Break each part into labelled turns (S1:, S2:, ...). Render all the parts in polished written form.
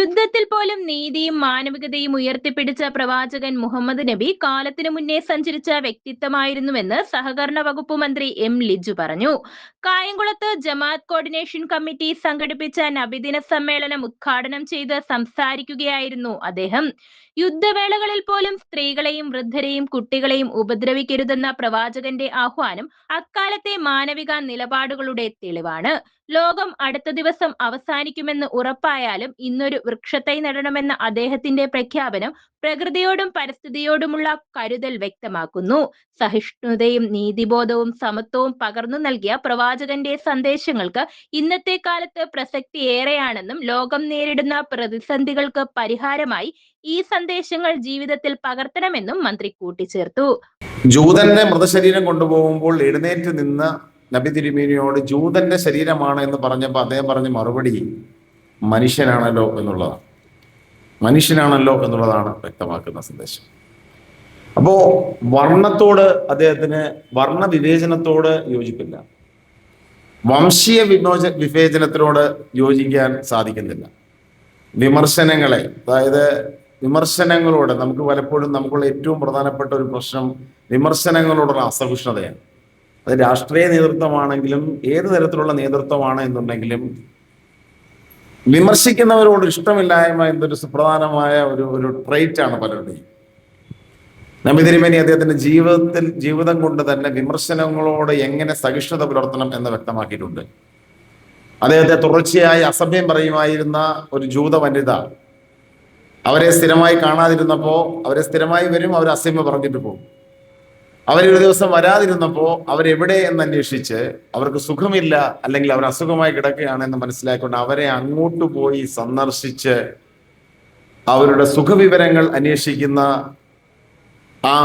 S1: യുദ്ധത്തിൽ പോലും നീതിയും മാനവികതയും ഉയർത്തിപ്പിടിച്ച പ്രവാചകൻ മുഹമ്മദ് നബി കാലത്തിനു മുന്നേ സഞ്ചരിച്ച വ്യക്തിത്വമായിരുന്നുവെന്ന് സഹകരണ വകുപ്പ് മന്ത്രി എം ലിജു പറഞ്ഞു. കായംകുളത്ത് ജമാഅത്ത് കോർഡിനേഷൻ കമ്മിറ്റി സംഘടിപ്പിച്ച നബിദിന സമ്മേളനം ഉദ്ഘാടനം ചെയ്ത് സംസാരിക്കുകയായിരുന്നു അദ്ദേഹം. യുദ്ധവേളകളിൽ പോലും സ്ത്രീകളെയും വൃദ്ധരെയും കുട്ടികളെയും ഉപദ്രവിക്കരുതെന്ന പ്രവാചകന്റെ ആഹ്വാനം അക്കാലത്തെ മാനവിക നിലപാടുകളുടെ തെളിവാണ്. ലോകം അടുത്ത ദിവസം അവസാനിക്കുമെന്ന് ഉറപ്പായാലും ഇന്നൊരു വൃക്ഷത്തൈ നടണമെന്ന അദ്ദേഹത്തിന്റെ പ്രഖ്യാപനം പ്രകൃതിയോടും പരിസ്ഥിതിയോടുമുള്ള കരുതൽ വ്യക്തമാക്കുന്നു. സഹിഷ്ണുതയും നീതിബോധവും സമത്വവും പകർന്നു നൽകിയ പ്രവാചകന്റെ സന്ദേശങ്ങൾക്ക് ഇന്നത്തെ കാലത്ത് പ്രസക്തി ഏറെയാണെന്നും ലോകം നേരിടുന്ന പ്രതിസന്ധികൾക്ക് പരിഹാരമായി ഈ സന്ദേശങ്ങൾ ജീവിതത്തിൽ പകർത്തണമെന്നും മന്ത്രി കൂട്ടിച്ചേർത്തു.
S2: ജൂതന്റെ മൃതശരീരം കൊണ്ടുപോകുമ്പോൾ എഴുന്നേറ്റ് നിന്ന് നബി തിരുമേനിയോട് ജൂതന്റെ ശരീരമാണ് എന്ന് പറഞ്ഞപ്പോൾ അദ്ദേഹം പറഞ്ഞ മറുപടി മനുഷ്യനാണല്ലോ എന്നുള്ളതാണ് വ്യക്തമാക്കുന്ന സന്ദേശം. അപ്പോ വർണ്ണത്തോട് അദ്ദേഹത്തിന് വർണ്ണവിവേചനത്തോട് യോജിപ്പില്ല, വംശീയ വിവേചനത്തിനോട് യോജിക്കാൻ സാധിക്കുന്നില്ല. വിമർശനങ്ങളെ, അതായത് വിമർശനങ്ങളോട് നമുക്ക് പലപ്പോഴും നമുക്കുള്ള ഏറ്റവും പ്രധാനപ്പെട്ട ഒരു പ്രശ്നം വിമർശനങ്ങളോടുള്ള അസഹിഷ്ണുതയാണ്. അത് രാഷ്ട്രീയ നേതൃത്വമാണെങ്കിലും ഏത് തരത്തിലുള്ള നേതൃത്വമാണ് എന്നുണ്ടെങ്കിലും വിമർശിക്കുന്നവരോട് ഇഷ്ടമില്ലായ്മ എന്നൊരു സുപ്രധാനമായ ഒരു ട്രൈറ്റാണ് പലരുടെയും. നബി തിരുമേനി അദ്ദേഹത്തിന്റെ ജീവിതം കൊണ്ട് തന്നെ വിമർശനങ്ങളോട് എങ്ങനെ സഹിഷ്ണുത പുലർത്തണം എന്ന് വ്യക്തമാക്കിയിട്ടുണ്ട്. അദ്ദേഹത്തെ തുടർച്ചയായി അസഭ്യം പറയുമായിരുന്ന ഒരു ജൂത വനിത, അവരെ സ്ഥിരമായി കാണാതിരുന്നപ്പോൾ അവരെ സ്ഥിരമായി വരും, അവർ അസഭ്യം പറഞ്ഞിട്ട് പോകും. അവരൊരു ദിവസം വരാതിരുന്നപ്പോൾ അവരെവിടെ എന്ന് അന്വേഷിച്ച് അവർക്ക് സുഖമില്ല അല്ലെങ്കിൽ അവർ അസുഖമായി കിടക്കുകയാണെന്ന് മനസ്സിലാക്കിക്കൊണ്ട് അവരെ അങ്ങോട്ട് പോയി സന്ദർശിച്ച് അവരുടെ സുഖവിവരങ്ങൾ അന്വേഷിക്കുന്ന ആ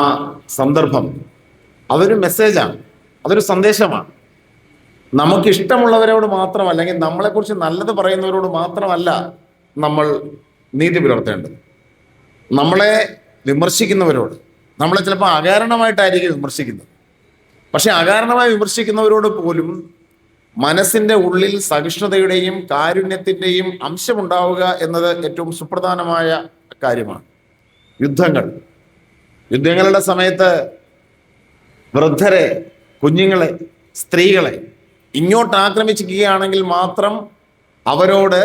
S2: സന്ദർഭം അതൊരു മെസ്സേജാണ്, അതൊരു സന്ദേശമാണ്. നമുക്കിഷ്ടമുള്ളവരോട് മാത്രം, അല്ലെങ്കിൽ നമ്മളെക്കുറിച്ച് നല്ലത് പറയുന്നവരോട് മാത്രമല്ല നമ്മൾ നീതി പുലർത്തേണ്ടത്. നമ്മളെ വിമർശിക്കുന്നവരോട്, നമ്മളെ ചിലപ്പോൾ അകാരണമായിട്ടായിരിക്കും വിമർശിക്കുന്നത്, പക്ഷെ അകാരണമായി വിമർശിക്കുന്നവരോട് പോലും മനസ്സിൻ്റെ ഉള്ളിൽ സഹിഷ്ണുതയുടെയും കാരുണ്യത്തിൻ്റെയും അംശമുണ്ടാവുക എന്നത് ഏറ്റവും സുപ്രധാനമായ കാര്യമാണ്. യുദ്ധങ്ങളുടെ സമയത്ത് വൃദ്ധരെ, കുഞ്ഞുങ്ങളെ, സ്ത്രീകളെ ഇങ്ങോട്ട് ആക്രമിക്കുകയാണെങ്കിൽ മാത്രം അവരോട്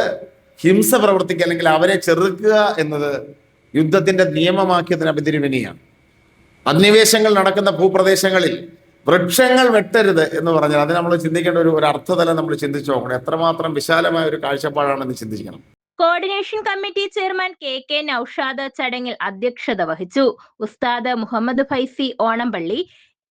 S2: ഹിംസ പ്രവർത്തിക്കുക അല്ലെങ്കിൽ അവരെ ചെറുക്കുക എന്നത് യുദ്ധത്തിന്റെ നിയമമാക്കിയതിന് അഭിതിരുവിനിയാണ്. അധിനിവേശങ്ങൾ നടക്കുന്ന ഭൂപ്രദേശങ്ങളിൽ വൃക്ഷങ്ങൾ വെട്ടരുത് എന്ന് പറഞ്ഞാൽ അത് നമ്മൾ ചിന്തിക്കേണ്ട ഒരു അർത്ഥതലം നമ്മൾ ചിന്തിച്ചു നോക്കണം. എത്രമാത്രം വിശാലമായ ഒരു കാഴ്ചപ്പാടാണെന്ന് ചിന്തിക്കണം.
S1: Coordination committee chairman K Naushad ചടങ്ങിൽ അധ്യക്ഷത വഹിച്ചു. ഉസ്താദ് Muhammad Faizi Onampally,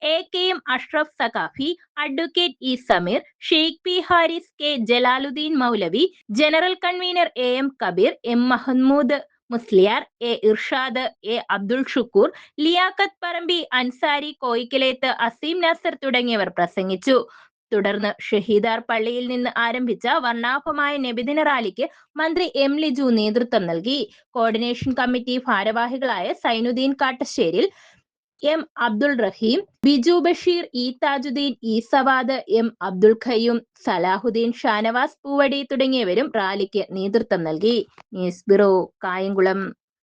S1: A K M. Ashraf Saqafi, advocate E Sameer, Sheikh P Haris, K Jalaluddin Moulavi, general convener M Kabeer, M Mahmood Musliyar, A Irshad, A Abdul Shukkur, Liyaqat Parambi, Ansari Koyikkalethu, Azeem Nasser തുടങ്ങിയവർ പ്രസംഗിച്ചു. തുടർന്ന് ഷഹീദാർ പള്ളിയിൽ നിന്ന് ആരംഭിച്ച വർണ്ണാഭമായ നബിദിന റാലിക്ക് മന്ത്രി എം ലിജു നേതൃത്വം നൽകി. കോർഡിനേഷൻ കമ്മിറ്റി ഭാരവാഹികളായ Zainuddin Kattasseril, M Abdul Rahim, Biju Basheer, E Thajuddin, E Savad, M Abdul Qayyum, Salahuddin, Shanavas Poovadi തുടങ്ങിയവരും റാലിക്ക് നേതൃത്വം നൽകി. News bureau, Kayamkulam.